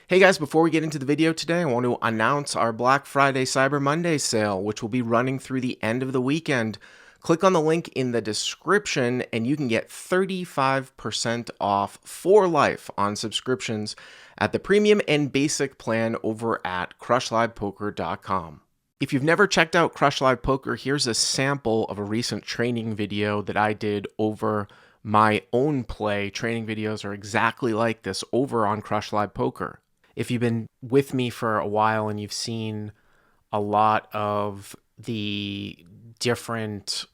Hey guys, before we get into the video today, I want to announce our Black Friday Cyber Monday sale, which will be running through the end of the weekend. Click on the link in the description and you can get 35% off for life on subscriptions at the premium and basic plan over at CrushLivePoker.com. If you've never checked out Crush Live Poker, here's a sample of a recent training video that I did over my own play. Training videos are exactly like this over on Crush Live Poker. If you've been with me for a while and you've seen a lot of the different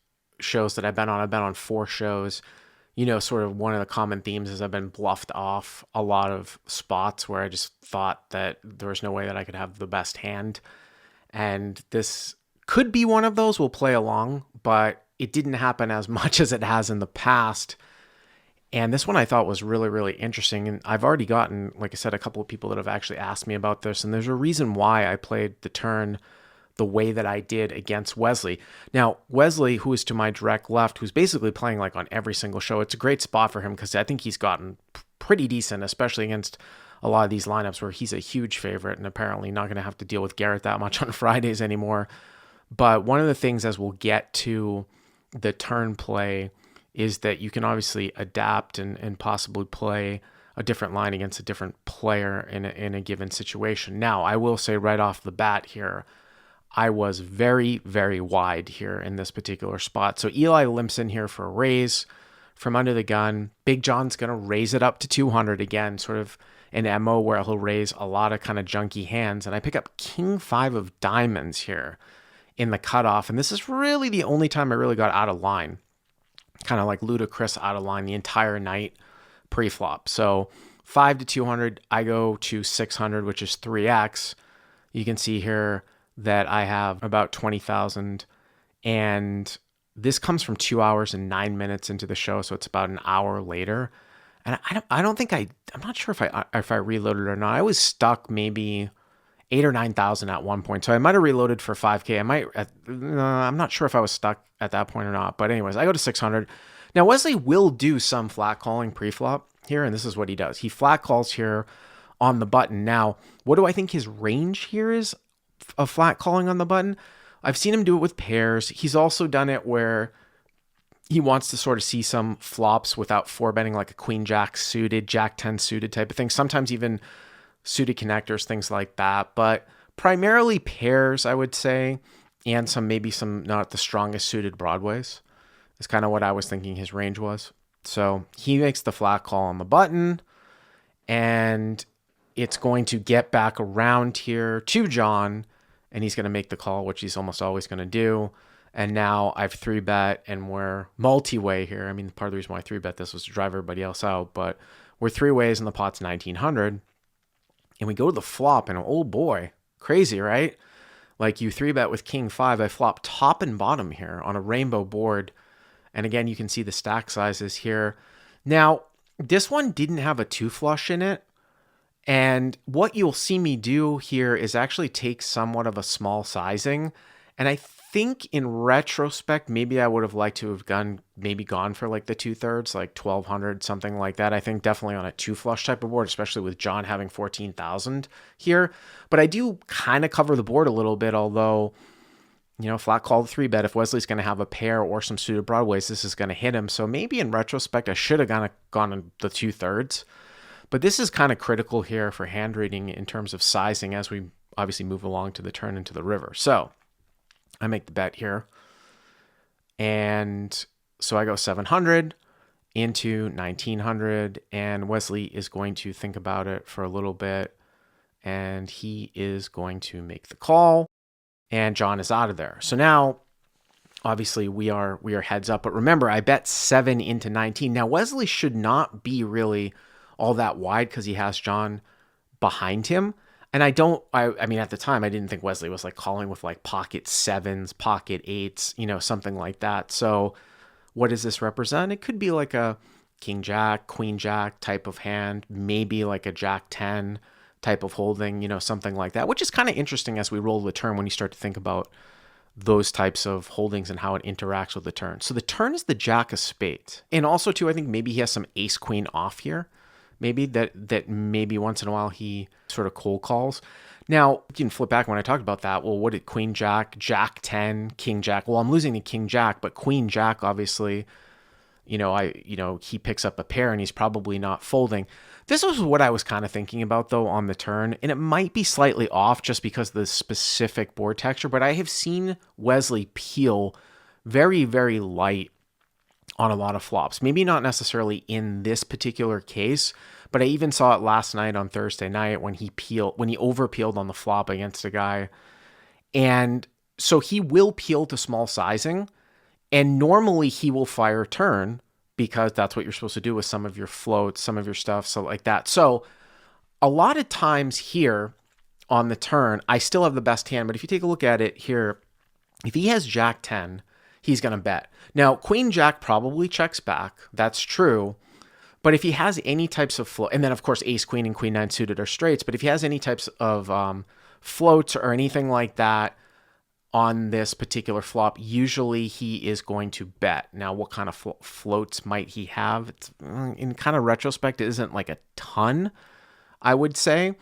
shows that I've been on 4 shows, you know, sort of one of the common themes is I've been bluffed off a lot of spots where I just thought that there was no way that I could have the best hand. And this could be one of those. We'll play along, but it didn't happen as much as it has in the past. And this one I thought was really, really interesting. And I've already gotten, like I said, a couple of people that have actually asked me about this. And there's a reason why I played the turn the way that I did against Wesley. Now, Wesley, who is to my direct left, who's basically playing like on every single show, it's a great spot for him because I think he's gotten pretty decent, especially against a lot of these lineups where he's a huge favorite and apparently not going to have to deal with Garrett that much on Fridays anymore. But one of the things, as we'll get to the turn play, is that you can obviously adapt and possibly play a different line against a different player in a given situation. Now, I will say right off the bat here, I was very, very wide here in this particular spot. So Eli limps in here for a raise from under the gun. Big John's going to raise it up to 200 again, sort of an MO where he'll raise a lot of kind of junky hands. And I pick up King 5 of diamonds here in the cutoff. And this is really the only time I really got out of line. Kind of like ludicrous out of line the entire night pre-flop. So 5 to 200, I go to 600, which is 3x. You can see here that I have about 20,000, and this comes from 2 hours and 9 minutes into the show, so it's about an hour later. And I'm not sure if I reloaded or not. I was stuck maybe 8,000 or 9,000 at one point. So I might have reloaded for 5K. I'm not sure if I was stuck at that point or not. But anyways, I go to 600. Now, Wesley will do some flat calling pre-flop here, and this is what he does. He flat calls here on the button. Now, what do I think his range here is of flat calling on the button? I've seen him do it with pairs. He's also done it where he wants to sort of see some flops without 4-betting, like a queen jack suited, jack 10 suited type of thing. Sometimes even suited connectors, things like that, but primarily pairs, I would say, and maybe some not the strongest suited broadways is kind of what I was thinking his range was. So he makes the flat call on the button, and it's going to get back around here to John, and he's going to make the call, which he's almost always going to do. And now I've 3-bet, and we're multi-way here. I mean, part of the reason why I 3-bet this was to drive everybody else out, but we're 3 ways, and the pot's 1,900. And we go to the flop, and oh boy, crazy, right? Like you 3-bet with King 5. I flop top and bottom here on a rainbow board. And again, you can see the stack sizes here. Now, this one didn't have a 2 flush in it. And what you'll see me do here is actually take somewhat of a small sizing. And I think in retrospect, maybe I would have liked to have gone for like the 2/3, like 1,200, something like that. I think definitely on a 2 flush type of board, especially with John having 14,000 here. But I do kind of cover the board a little bit, although, you know, flat call the 3-bet. If Wesley's going to have a pair or some suited broadways, this is going to hit him. So maybe in retrospect, I should have gone on the 2/3. But this is kind of critical here for hand reading in terms of sizing as we obviously move along to the turn into the river. So I make the bet here. And so I go 700 into 1,900, and Wesley is going to think about it for a little bit, and he is going to make the call, and John is out of there. So now, obviously, we are heads up. But remember, I bet 7 into 19. Now, Wesley should not be really all that wide because he has John behind him. And I mean, at the time, I didn't think Wesley was like calling with like pocket 7s, pocket 8s, you know, something like that. So what does this represent? It could be like a King Jack, Queen Jack type of hand, maybe like a Jack 10 type of holding, you know, something like that, which is kind of interesting as we roll the turn when you start to think about those types of holdings and how it interacts with the turn. So the turn is the Jack of spades. And also too, I think maybe he has some ace queen off here. maybe that maybe once in a while he sort of cold calls. Now, you can flip back when I talked about that. Well, what did Queen Jack, Jack 10, King Jack? Well, I'm losing to King Jack, but Queen Jack, obviously, he picks up a pair and he's probably not folding. This was what I was kind of thinking about, though, on the turn, and it might be slightly off just because of the specific board texture, but I have seen Wesley peel very, very light on a lot of flops. Maybe not necessarily in this particular case, but I even saw it last night on Thursday night when he over peeled on the flop against a guy. And so he will peel to small sizing, and normally he will fire turn because that's what you're supposed to do with some of your floats, some of your stuff, so like that. So a lot of times here on the turn, I still have the best hand, but if you take a look at it here, if he has Jack 10, he's going to bet. Now, Queen Jack probably checks back. That's true. But if he has any types of float, and then of course Ace Queen and Queen 9 suited are straights, but if he has any types of floats or anything like that on this particular flop, usually he is going to bet. Now, what kind of floats might he have? It's, in kind of retrospect, it isn't like a ton, I would say.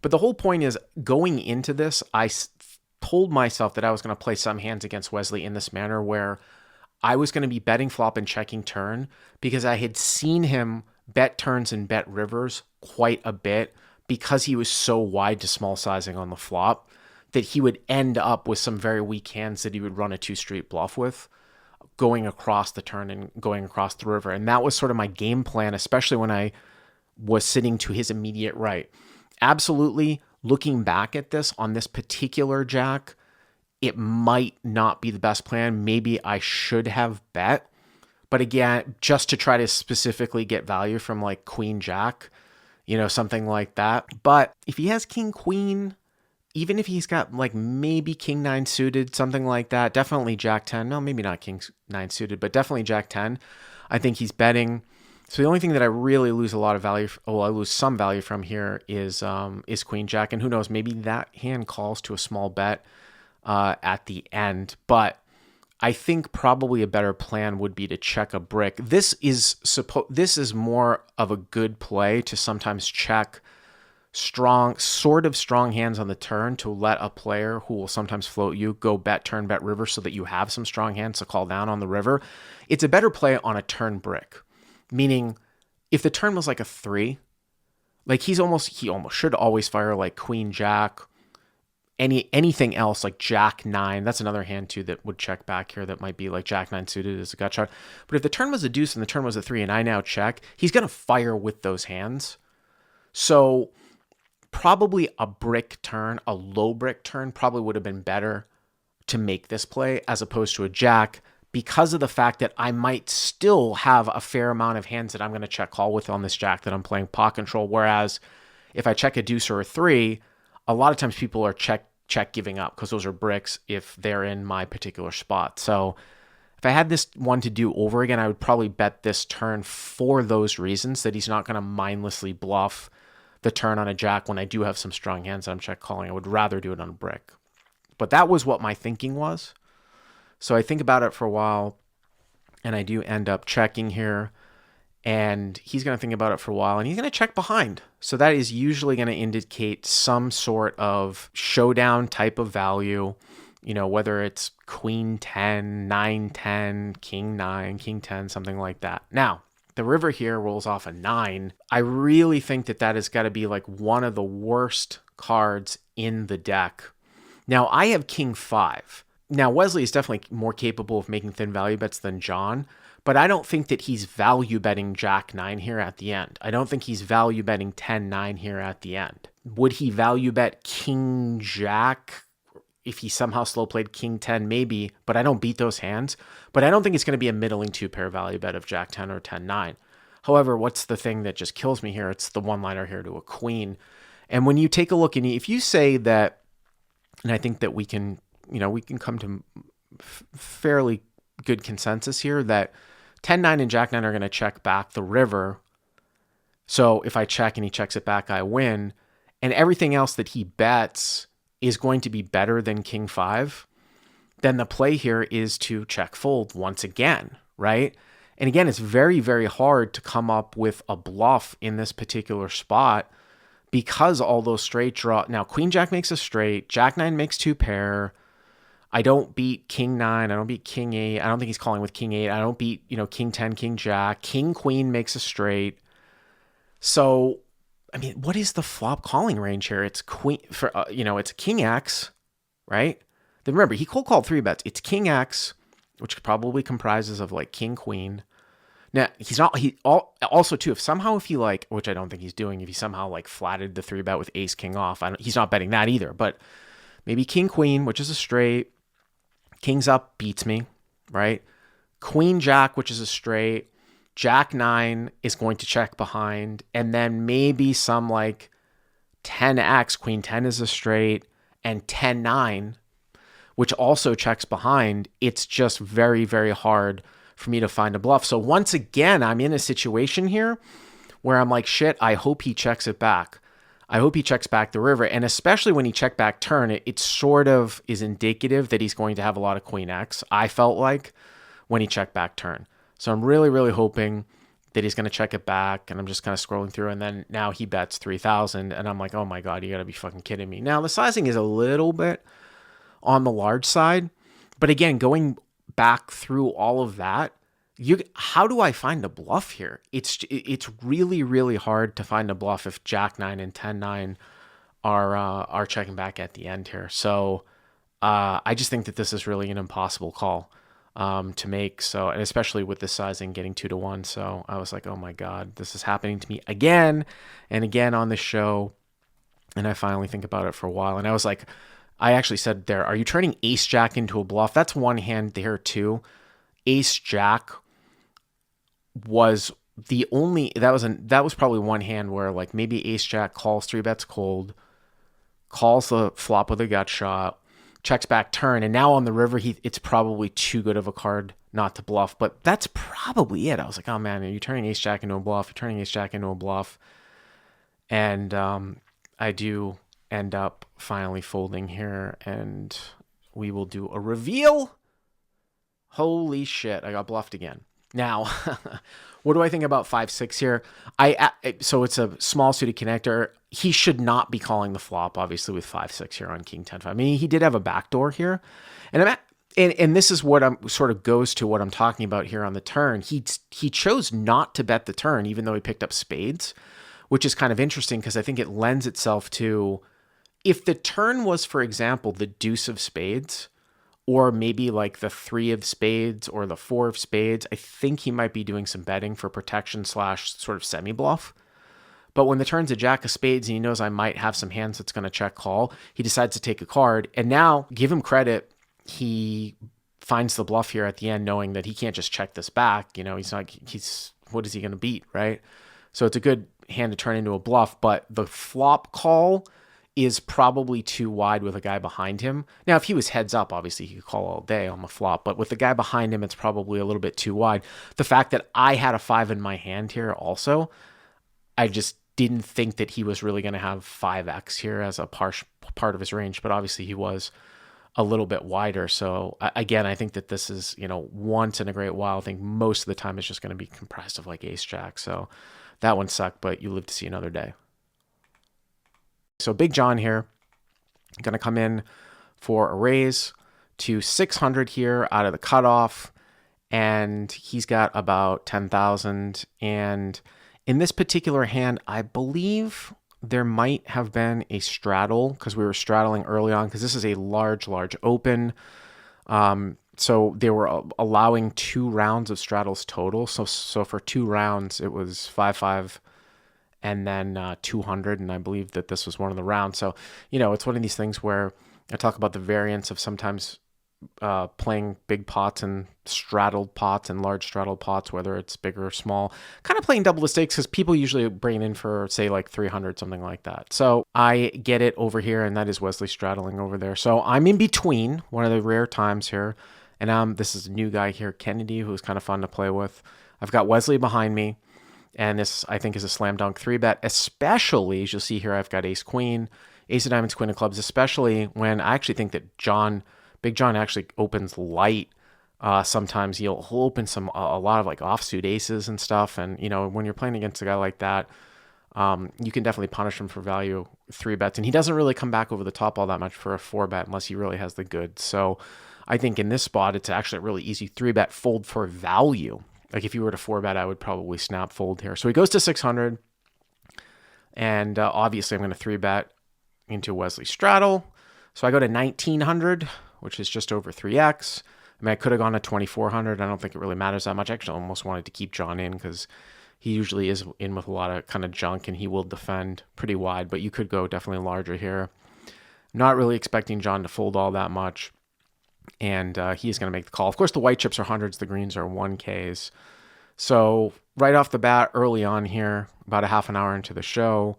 But the whole point is, going into this, I told myself that I was going to play some hands against Wesley in this manner where I was going to be betting flop and checking turn because I had seen him bet turns and bet rivers quite a bit because he was so wide to small sizing on the flop that he would end up with some very weak hands that he would run a 2-street bluff with going across the turn and going across the river. And that was sort of my game plan, especially when I was sitting to his immediate right. Absolutely, looking back at this on this particular jack, it might not be the best plan. Maybe I should have bet. But again, just to try to specifically get value from like Queen Jack, something like that. But if he has King Queen, even if he's got like maybe King 9 suited, something like that, definitely Jack 10. No, maybe not King 9 suited, but definitely Jack 10. I think he's betting. So the only thing that I really lose a lot of value, I lose some value from here is Queen Jack. And who knows, maybe that hand calls to a small bet at the end. But I think probably a better plan would be to check a brick. This is more of a good play to sometimes check strong hands on the turn to let a player who will sometimes float you go bet turn, bet river so that you have some strong hands to call down on the river. It's a better play on a turn brick, meaning if the turn was like a 3, like he almost should always fire like Queen Jack, anything else like Jack 9. That's another hand too that would check back here that might be like Jack 9 suited as a gut shot. But if the turn was a deuce and the turn was a 3 and I now check, he's going to fire with those hands. So probably a brick turn, a low brick turn probably would have been better to make this play as opposed to a jack because of the fact that I might still have a fair amount of hands that I'm going to check call with on this jack that I'm playing pot control. Whereas if I check a deuce or a 3, a lot of times people are check giving up because those are bricks if they're in my particular spot. So if I had this one to do over again, I would probably bet this turn for those reasons, that he's not going to mindlessly bluff the turn on a jack when I do have some strong hands that I'm check calling. I would rather do it on a brick. But that was what my thinking was. So I think about it for a while, and I do end up checking here. And he's going to think about it for a while, and he's going to check behind. So that is usually going to indicate some sort of showdown type of value, whether it's Queen 10, 9, 10, King 9, King 10, something like that. Now, the river here rolls off a 9. I really think that has got to be like one of the worst cards in the deck. Now, I have King 5. Now, Wesley is definitely more capable of making thin value bets than John, but I don't think that he's value betting Jack 9 here at the end. I don't think he's value betting 10-9 here at the end. Would he value bet King Jack if he somehow slow played King 10? Maybe, but I don't beat those hands. But I don't think it's going to be a middling 2-pair value bet of Jack 10 or 10-9. However, what's the thing that just kills me here? It's the one-liner here to a queen. And when you take a look, and if you say that, and I think that we can come to fairly good consensus here that 10-9 and Jack 9 are going to check back the river. So if I check and he checks it back, I win. And everything else that he bets is going to be better than King 5. Then the play here is to check fold once again, right? And again, it's very, very hard to come up with a bluff in this particular spot because all those straight draw. Now, Queen Jack makes a straight, Jack 9 makes 2 pair. I don't beat King 9. I don't beat King 8. I don't think he's calling with King 8. I don't beat, King 10, King Jack. King Queen makes a straight. So, I mean, what is the flop calling range here? It's Queen for it's King X, right? Then remember, he cold called 3 bets. It's King X, which probably comprises of like King Queen. Now, also too, if he like, which I don't think he's doing, if he somehow like flatted the 3 bet with Ace King off, he's not betting that either, but maybe King Queen, which is a straight. Kings up beats me, right? Queen Jack, which is a straight. Jack 9 is going to check behind. And then maybe some like 10x, Queen 10 is a straight, and 10-9, which also checks behind. It's just very, very hard for me to find a bluff. So once again, I'm in a situation here where I'm like, shit, I hope he checks it back. I hope he checks back the river. And especially when he checked back turn, it sort of is indicative that he's going to have a lot of Queen X, I felt like, when he checked back turn. So I'm really, really hoping that he's going to check it back. And I'm just kind of scrolling through. And then now he bets 3,000. And I'm like, oh my God, you got to be fucking kidding me. Now the sizing is a little bit on the large side. But again, going back through all of that, how do I find a bluff here? It's really, really hard to find a bluff if Jack 9 and 10-9 are checking back at the end here. So I just think that this is really an impossible call to make. So, and especially with this sizing getting 2-1. So I was like, oh my God, this is happening to me again and again on this show. And I finally think about it for a while. And I was like, I actually said there, are you turning Ace Jack into a bluff? That's one hand there too. Ace Jack was the only, that was probably one hand where like maybe Ace Jack calls 3 bets cold, calls the flop with a gut shot, checks back turn, and now on the river it's probably too good of a card not to bluff. But that's probably it. I was like, oh man, are you turning Ace Jack into a bluff? You're turning Ace Jack into a bluff. And I do end up finally folding here, and we will do a reveal. Holy shit, I got bluffed again. Now, what do I think about 5-6 here? So it's a small suited connector. He should not be calling the flop, obviously, with 5-6 here on King 10-5. I mean, he did have a backdoor here, and and this is what I'm sort of goes to what I'm talking about here on the turn. He chose not to bet the turn, even though he picked up spades, which is kind of interesting because I think it lends itself to, if the turn was, for example, the deuce of spades, or maybe like the 3 of spades or the 4 of spades, I think he might be doing some betting for protection / sort of semi-bluff. But when the turn's a jack of spades and he knows I might have some hands that's going to check call, he decides to take a card. And now, give him credit, he finds the bluff here at the end, knowing that he can't just check this back. What is he going to beat, right? So it's a good hand to turn into a bluff, but the flop call is probably too wide with a guy behind him. Now, if he was heads up, obviously he could call all day on the flop, but with the guy behind him, it's probably a little bit too wide. The fact that I had a 5 in my hand here also, I just didn't think that he was really going to have 5x here as a part of his range, but obviously he was a little bit wider. So again, I think that this is, once in a great while. I think most of the time it's just going to be comprised of like Ace Jack. So that one sucked, but you live to see another day. So Big John here, going to come in for a raise to 600 here out of the cutoff, and he's got about 10,000. And in this particular hand, I believe there might have been a straddle because we were straddling early on because this is a large open. So they were allowing 2 rounds of straddles total. So for 2 rounds, it was 5-5. And then 200, and I believe that this was one of the rounds. So, it's one of these things where I talk about the variance of sometimes playing big pots and straddled pots and large straddled pots, whether it's big or small, kind of playing double the stakes because people usually bring it in for, say, like 300, something like that. So I get it over here, and that is Wesley straddling over there. So I'm in between, one of the rare times here, and this is a new guy here, Kennedy, who's kind of fun to play with. I've got Wesley behind me. And this, I think, is a slam dunk 3-bet, especially, as you'll see here, I've got ace queen, ace of diamonds, queen of clubs, especially when I actually think that Big John actually opens light Sometimes he'll open a lot of like offsuit aces and stuff. And, when you're playing against a guy like that, you can definitely punish him for value 3-bets. And he doesn't really come back over the top all that much for a 4-bet unless he really has the goods. So I think in this spot, it's actually a really easy 3-bet fold for value. Like if you were to 4-bet, I would probably snap fold here. So he goes to 600. And obviously I'm going to 3-bet into Wesley straddle. So I go to 1900, which is just over 3x. I mean, I could have gone to 2400. I don't think it really matters that much. I actually almost wanted to keep John in because he usually is in with a lot of kind of junk and he will defend pretty wide, but you could go definitely larger here. Not really expecting John to fold all that much. And he's going to make the call. Of course, the white chips are hundreds, the greens are 1Ks. So right off the bat, early on here, about a half an hour into the show,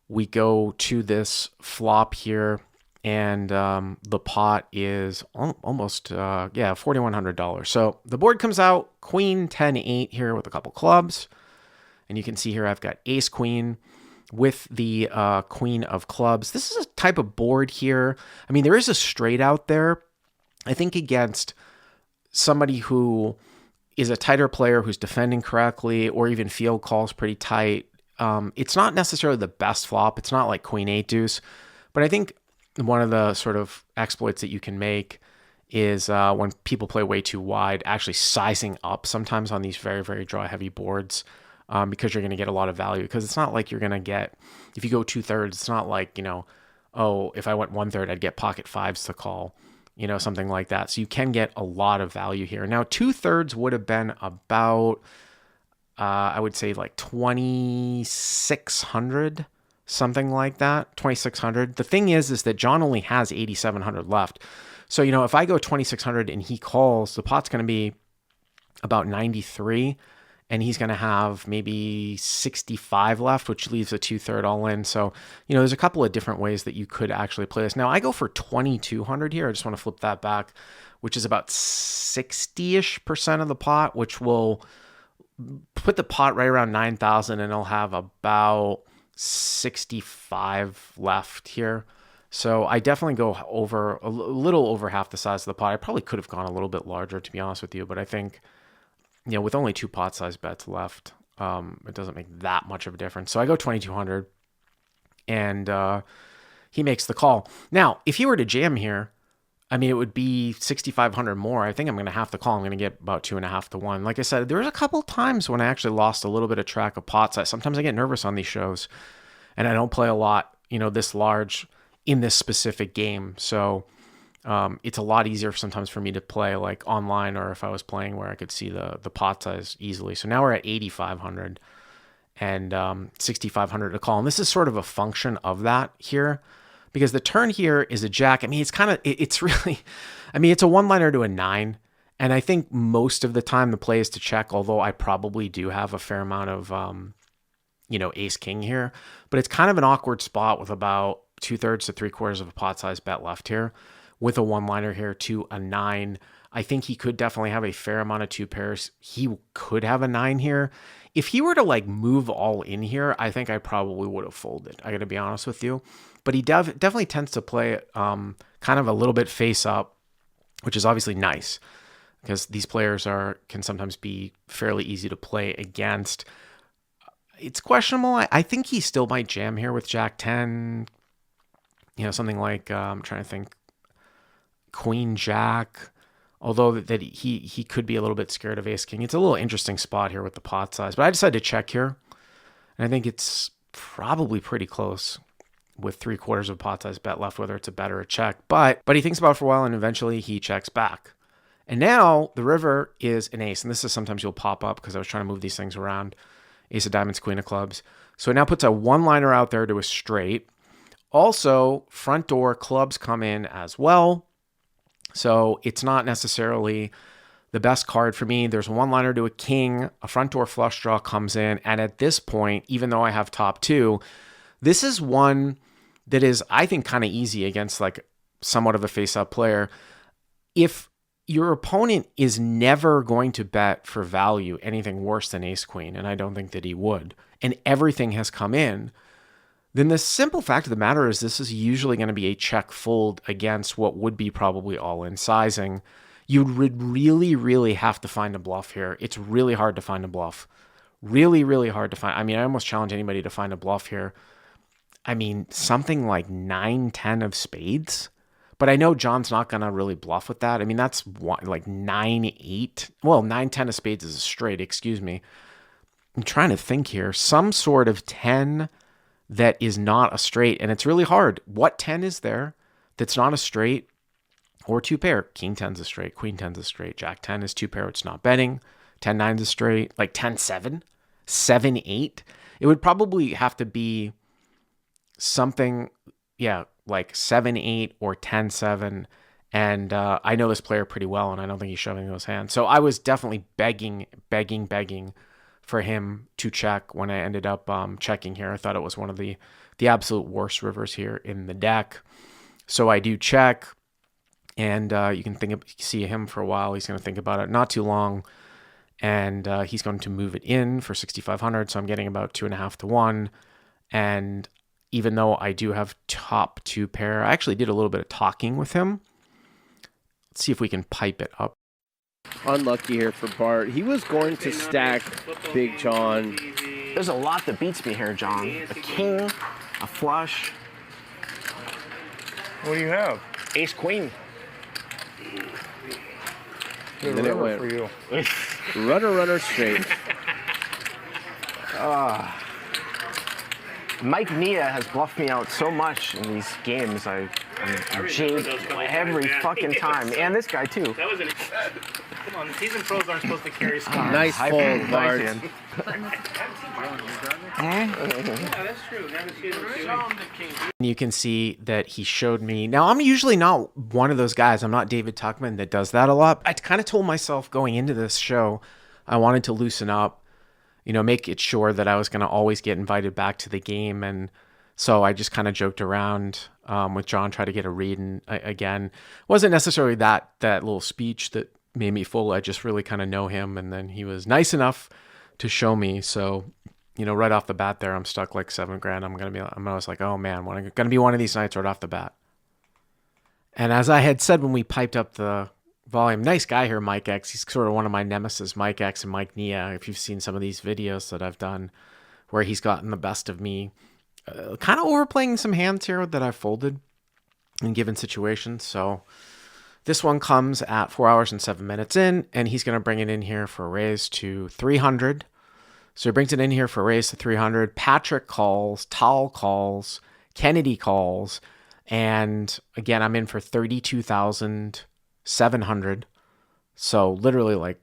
we go to this flop here, and the pot is almost, $4,100. So the board comes out, queen, 10, 8 here with a couple clubs. And you can see here I've got ace, queen with the queen of clubs. This is a type of board here. I mean, there is a straight out there. I think against somebody who is a tighter player who's defending correctly or even field calls pretty tight. It's not necessarily the best flop. It's not like queen 8 deuce, but I think one of the sort of exploits that you can make is when people play way too wide, actually sizing up sometimes on these very, very draw heavy boards because you're going to get a lot of value. Because it's not like you're going to get, if you go 2/3, it's not like, if I went 1/3, I'd get pocket fives to call, something like that. So you can get a lot of value here. Now, 2/3 would have been about, I would say like 2,600, something like that, 2,600. The thing is that John only has 8,700 left. So, if I go 2,600 and he calls, the pot's going to be about 93 and he's going to have maybe 65 left, which leaves a 2/3 all in. So, there's a couple of different ways that you could actually play this. Now, I go for 2,200 here. I just want to flip that back, which is about 60-ish% of the pot, which will put the pot right around 9,000 and it'll have about 65 left here. So I definitely go over a little over half the size of the pot. I probably could have gone a little bit larger, to be honest with you, but I think, with only 2 pot size bets left, it doesn't make that much of a difference. So I go 2,200 and he makes the call. Now, if he were to jam here, I mean, it would be 6,500 more. I think I'm going to have to call. I'm going to get about 2.5 to 1. Like I said, there was a couple of times when I actually lost a little bit of track of pot size. Sometimes I get nervous on these shows and I don't play a lot, this large in this specific game. So it's a lot easier sometimes for me to play like online or if I was playing where I could see the pot size easily. So now we're at 8,500 and 6,500 to call. And this is sort of a function of that here. Because the turn here is a jack. I mean, it's really, it's a one-liner to a 9. And I think most of the time the play is to check, although I probably do have a fair amount of, ace king here. But it's kind of an awkward spot with about 2/3 to 3/4 of a pot size bet left here with a one-liner here to a 9. I think he could definitely have a fair amount of 2 pairs. He could have a 9 here. If he were to like move all in here, I think I probably would have folded. I got to be honest with you. But he definitely tends to play kind of a little bit face up, which is obviously nice because these players can sometimes be fairly easy to play against. It's questionable. I think he still might jam here with Jack 10, something like, I'm trying to think, Queen Jack, although that he could be a little bit scared of Ace King. It's a little interesting spot here with the pot size, but I decided to check here, and I think it's probably pretty close with 3/4 of pot size bet left, whether it's a bet or a check. But he thinks about it for a while, and eventually he checks back. And now the river is an ace, and this is sometimes you'll pop up because I was trying to move these things around. Ace of diamonds, queen of clubs. So it now puts a one-liner out there to a straight. Also, front door clubs come in as well. So it's not necessarily the best card for me. There's a one-liner to a king. A front door flush draw comes in. And at this point, even though I have top 2, this is one that is, I think, kind of easy against like somewhat of a face-up player. If your opponent is never going to bet for value anything worse than ace queen, and I don't think that he would, and everything has come in, then the simple fact of the matter is this is usually going to be a check fold against what would be probably all-in sizing. You would really, really have to find a bluff here. It's really hard to find a bluff. Really, really hard to find. I mean, I almost challenge anybody to find a bluff here. I mean, something like 9-10 of spades. But I know John's not going to really bluff with that. I mean, that's like 9-8. Well, 9-10 of spades is a straight, excuse me. I'm trying to think here. Some sort of 10 that is not a straight, and it's really hard. What 10 is there that's not a straight or two pair? King 10's a straight, Queen 10's a straight, Jack 10 is two pair, it's not betting. 10-9's a straight, like 10-7, 7-8. It would probably have to be something, yeah, like 7-8 or 10-7. And I know this player pretty well, and I don't think he's shoving those hands. So I was definitely begging for him to check when I ended up checking here. I thought it was one of the absolute worst rivers here in the deck. So I do check, and you can see him for a while. He's going to think about it, not too long, and he's going to move it in for 6,500. So I'm getting about 2.5 to 1. And even though I do have top two pair, I actually did a little bit of talking with him. Let's see if we can pipe it up. Unlucky here for Bart. He was going to stack Big John. There's a lot that beats me here, John. A king, a flush. What do you have? Ace, queen. And then it went for you. runner straight. Mike Nia has bluffed me out so much in these games. I'm jaded every fucking time. And this guy, too. That was an... Come on, the seasoned pros aren't supposed to carry scars. Nice fold, Bart. Yeah, that's true. You can see that he showed me. Now, I'm usually not one of those guys. I'm not David Tuckman that does that a lot. I kind of told myself going into this show, I wanted to loosen up, make it sure that I was going to always get invited back to the game. And so I just kind of joked around with John, try to get a read. And again, wasn't necessarily that little speech that made me full. I just really kind of know him. And then he was nice enough to show me. So, right off the bat there, I'm stuck like $7,000. I was like, oh man, going to be one of these nights right off the bat. And as I had said when we piped up the volume, nice guy here, Mike X. He's sort of one of my nemesis, Mike X and Mike Nia. If you've seen some of these videos that I've done where he's gotten the best of me, kind of overplaying some hands here that I've folded in given situations. So this one comes at 4 hours and 7 minutes in, and he's going to bring it in here for a raise to 300. So he brings it in here for a raise to 300. Patrick calls, Tal calls, Kennedy calls, and again, I'm in for 32,700. So literally like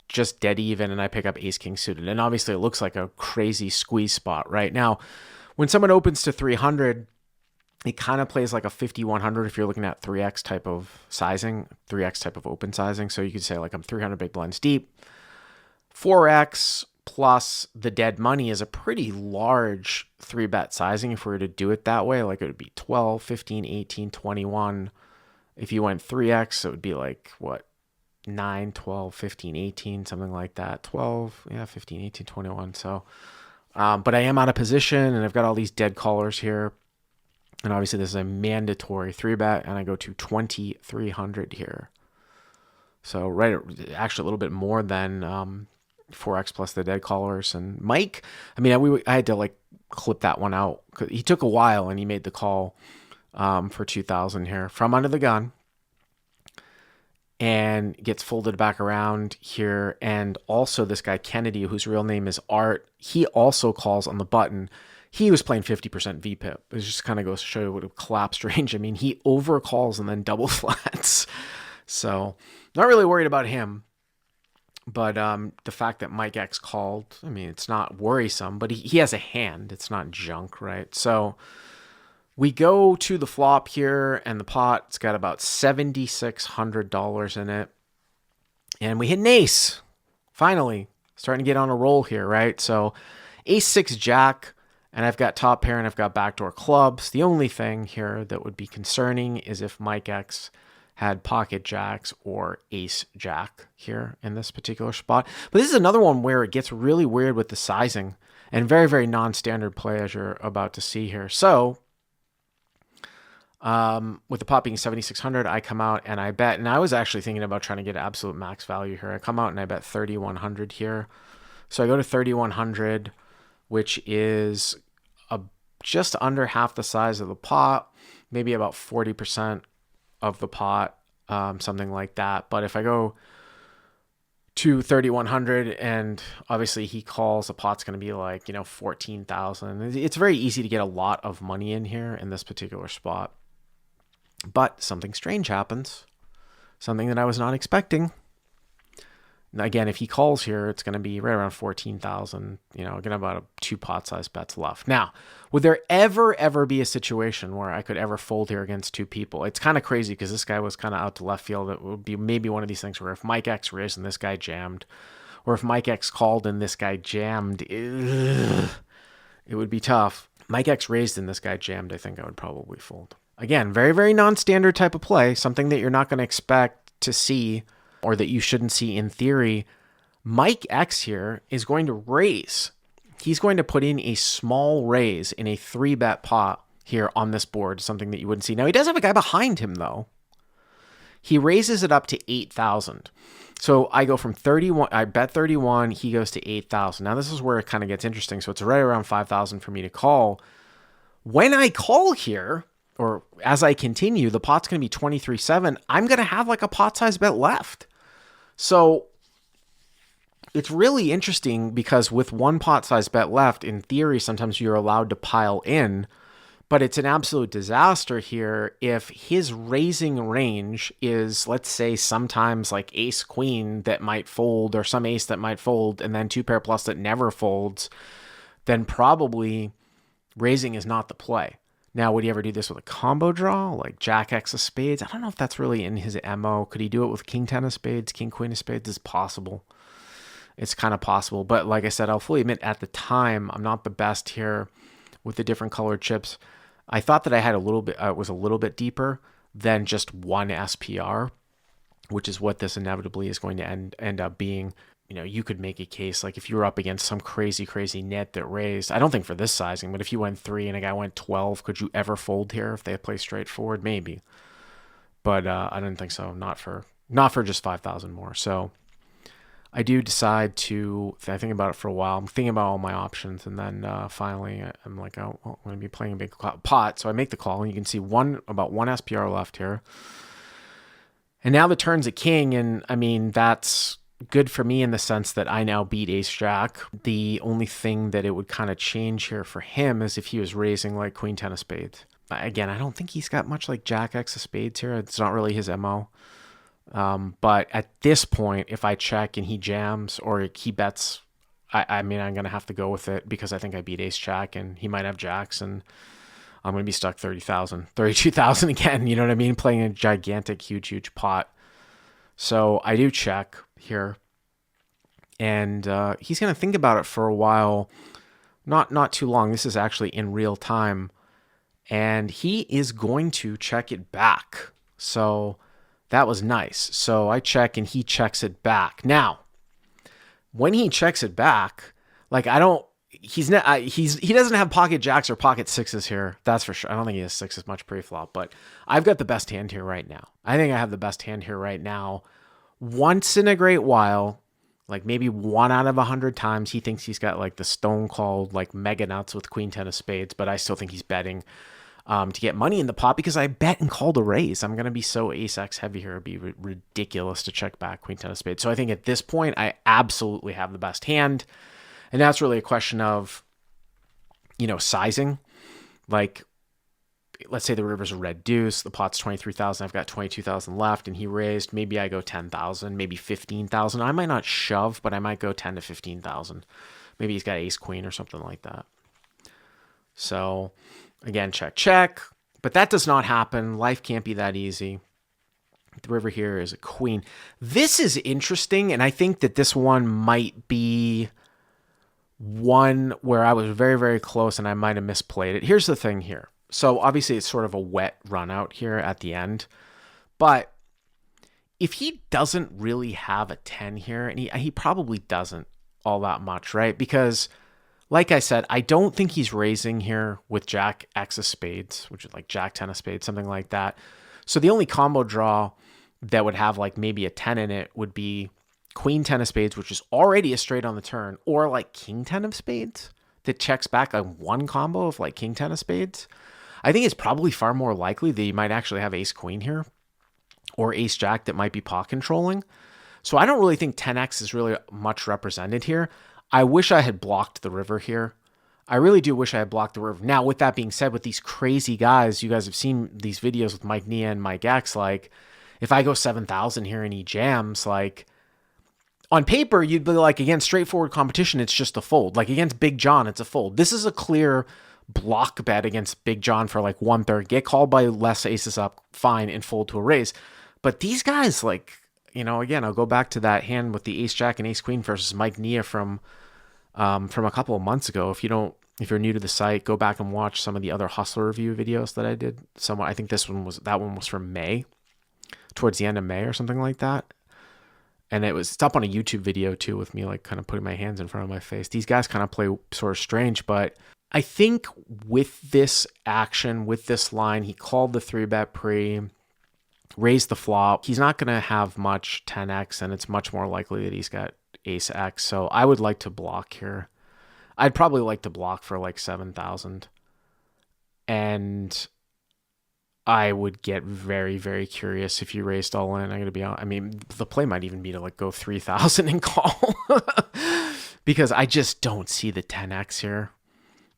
just dead even, and I pick up ace king suited. And obviously it looks like a crazy squeeze spot right now. When someone opens to 300, it kind of plays like a 5,100 if you're looking at 3x type of sizing, 3x type of open sizing. So you could say like I'm 300 big blinds deep. 4x plus the dead money is a pretty large 3-bet sizing if we were to do it that way. Like it would be 12, 15, 18, 21. If you went 3x, it would be like, 9, 12, 15, 18, something like that. 12, 15, 18, 21. So, but I am out of position, and I've got all these dead callers here. And obviously this is a mandatory 3-bet, and I go to 2,300 here. So actually a little bit more than 4x plus the dead callers. And Mike, I had to like clip that one out. He took a while, and he made the call for 2,000 here from under the gun, and gets folded back around here. And also this guy Kennedy, whose real name is Art, he also calls on the button. He was playing 50% VPIP. It just kind of goes to show you what a collapsed range. He overcalls and then double flats. So not really worried about him. But the fact that Mike X called, it's not worrisome, but he has a hand. It's not junk, right? So we go to the flop here, and the pot's got about $7,600 in it. And we hit an ace. Finally, starting to get on a roll here, right? So ace 6 jack, and I've got top pair and I've got backdoor clubs. The only thing here that would be concerning is if Mike X had pocket jacks or ace jack here in this particular spot. But this is another one where it gets really weird with the sizing, and very, very non-standard play as you're about to see here. So With the pot being 7,600, I come out and I bet, and I was actually thinking about trying to get absolute max value here. I come out and I bet 3,100 here. So I go to 3,100, which is just under half the size of the pot, maybe about 40% of the pot, something like that. But if I go to 3,100 and obviously he calls, the pot's going to be like, 14,000. It's very easy to get a lot of money in here in this particular spot. But something strange happens, something that I was not expecting. Again, if he calls here, it's going to be right around 14,000, again, about 2 pot size bets left. Now, would there ever be a situation where I could ever fold here against 2 people? It's kind of crazy because this guy was kind of out to left field. It would be maybe one of these things where if Mike X raised and this guy jammed, or if Mike X called and this guy jammed, it would be tough. Mike X raised and this guy jammed, I think I would probably fold. Again, very, very non-standard type of play, something that you're not going to expect to see or that you shouldn't see in theory. Mike X here is going to raise. He's going to put in a small raise in a 3-bet pot here on this board, something that you wouldn't see. Now, he does have a guy behind him, though. He raises it up to 8,000. So I go from 31, I bet 31, he goes to 8,000. Now, this is where it kind of gets interesting. So it's right around 5,000 for me to call. When I call here, or as I continue, the pot's going to be 23-7. I'm going to have like a pot size bet left. So it's really interesting because with 1 pot size bet left, in theory, sometimes you're allowed to pile in, but it's an absolute disaster here if his raising range is, let's say, sometimes like ace queen that might fold or some ace that might fold and then 2 pair plus that never folds, then probably raising is not the play. Now, would he ever do this with a combo draw, like Jack X of spades? I don't know if that's really in his MO. Could he do it with King 10 of spades, King Queen of spades? It's possible. It's kind of possible. But like I said, I'll fully admit at the time, I'm not the best here with the different colored chips. I thought that I had was a little bit deeper than just 1 SPR, which is what this inevitably is going to end up being. You could make a case like if you were up against some crazy net that raised, I don't think for this sizing, but if you went 3 and a guy went 12, could you ever fold here if they play straightforward? Maybe. But I didn't think so. Not for just 5,000 more. So I do decide to, I think about it for a while. I'm thinking about all my options. And then finally I'm like, oh, well, I'm going to be playing a big pot. So I make the call and you can see about one SPR left here. And now the turn's a king. And I mean, that's good for me in the sense that I now beat ace jack. The only thing that it would kind of change here for him is if he was raising like Queen 10 of spades. Again, I don't think he's got much like Jack X of spades here. It's not really his MO. But at this point, if I check and he jams or he bets, I mean, I'm going to have to go with it because I think I beat ace jack and he might have jacks and I'm going to be stuck 30,000, 32,000 again. You know what I mean? Playing a gigantic, huge pot. So I do check here, and he's going to think about it for a while, not too long. This is actually in real time, and he is going to check it back. So that was nice. So I check, and he checks it back. Now, when he checks it back, like he doesn't have pocket jacks or pocket sixes here. That's for sure. I don't think he has sixes much pre-flop, but I've got the best hand here right now. I think I have the best hand here right now. Once in a great while, like maybe 1 out of 100 times, he thinks he's got like the stone cold, like mega nuts with Queen 10 of spades, but I still think he's betting to get money in the pot because I bet and called a raise. I'm going to be so ace X heavy here. It'd be ridiculous to check back Queen 10 of spades. So I think at this point, I absolutely have the best hand. And that's really a question of, sizing. Like, let's say the river's a red deuce, the pot's 23,000, I've got 22,000 left, and he raised, maybe I go 10,000, maybe 15,000. I might not shove, but I might go 10 to 15,000. Maybe he's got ace queen or something like that. So, again, check. But that does not happen. Life can't be that easy. The river here is a queen. This is interesting, and I think that this one might be one where I was very, very close and I might have misplayed it. Here's the thing here. So obviously it's sort of a wet run out here at the end, but if he doesn't really have a 10 here, and he probably doesn't all that much, right? Because Like I said, I don't think he's raising here with Jack X of spades, which is like Jack 10 of spades, something like that. So the only combo draw that would have like maybe a 10 in it would be Queen 10 of spades, which is already a straight on the turn, or like King 10 of spades that checks back on one combo of like King 10 of spades. I think it's probably far more likely that you might actually have Ace Queen here or Ace Jack that might be pot controlling. So I don't really think 10x is really much represented here. I wish I had blocked the river here. I really do wish I had blocked the river. Now, with that being said, with these crazy guys, you guys have seen these videos with Mike Nia and Mike X, like, if I go 7,000 here and he jams, like, on paper, you'd be like, against straightforward competition, it's just a fold. Like, against Big John, it's a fold. This is a clear block bet against Big John for, like, 1/3. Get called by less aces up, fine, and fold to a raise. But these guys, like, you know, again, I'll go back to that hand with the Ace Jack and Ace Queen versus Mike Nia from a couple of months ago. If you're new to the site, go back and watch some of the other Hustler review videos that I did. I think that one was from May, towards the end of May or something like that. And it's up on a YouTube video too, with me like kind of putting my hands in front of my face. These guys kind of play sort of strange, but I think with this action, with this line, he called the 3-bet pre, raised the flop. He's not going to have much 10x, and it's much more likely that he's got Ace X. So I would like to block here. I'd probably like to block for like 7,000. And I would get very, very curious if you raised all in. I'm going to be honest. I mean, the play might even be to like go 3,000 and call because I just don't see the 10x here.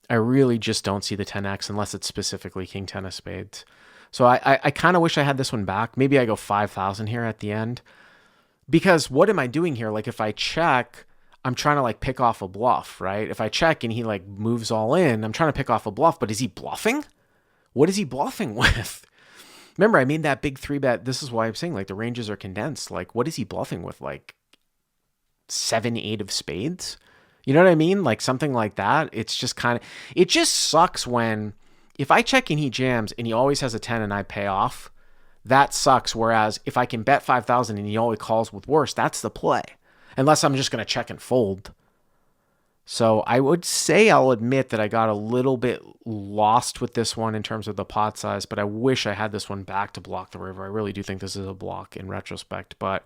I really just don't see the 10x unless it's specifically King 10 of spades. So I kind of wish I had this one back. Maybe I go 5,000 here at the end, because what am I doing here? Like, if I check, I'm trying to like pick off a bluff, right? If I check and he like moves all in, I'm trying to pick off a bluff, but is he bluffing? What is he bluffing with? Remember, I made that big 3-bet. This is why I'm saying like the ranges are condensed. Like, what is he bluffing with? Like 7, 8 of spades? You know what I mean? Like something like that. It's just it just sucks when, if I check and he jams and he always has a 10 and I pay off, that sucks. Whereas if I can bet 5,000 and he always calls with worse, that's the play. Unless I'm just going to check and fold. So I would say, I'll admit that I got a little bit lost with this one in terms of the pot size, but I wish I had this one back to block the river. I really do think this is a block in retrospect, but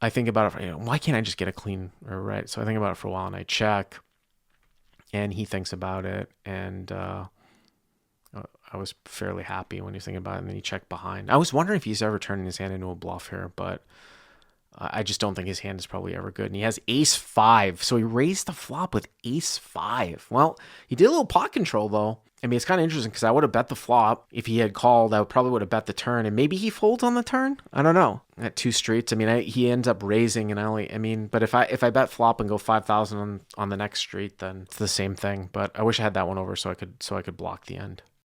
I think about it, why can't I just get a clean or right? So I think about it for a while and I check, and he thinks about it, and I was fairly happy when he was thinking about it, and then he checked behind. I was wondering if he's ever turning his hand into a bluff here, but I just don't think his hand is probably ever good. And he has Ace 5, so he raised the flop with Ace 5. Well, he did a little pot control, though. I mean, it's kind of interesting because I would have bet the flop. If he had called, I probably would have bet the turn, and maybe he folds on the turn. I don't know. At 2 streets, I mean, he ends up raising, and but if I bet flop and go 5,000 on the next street, then it's the same thing. But I wish I had that one over so I could block the end.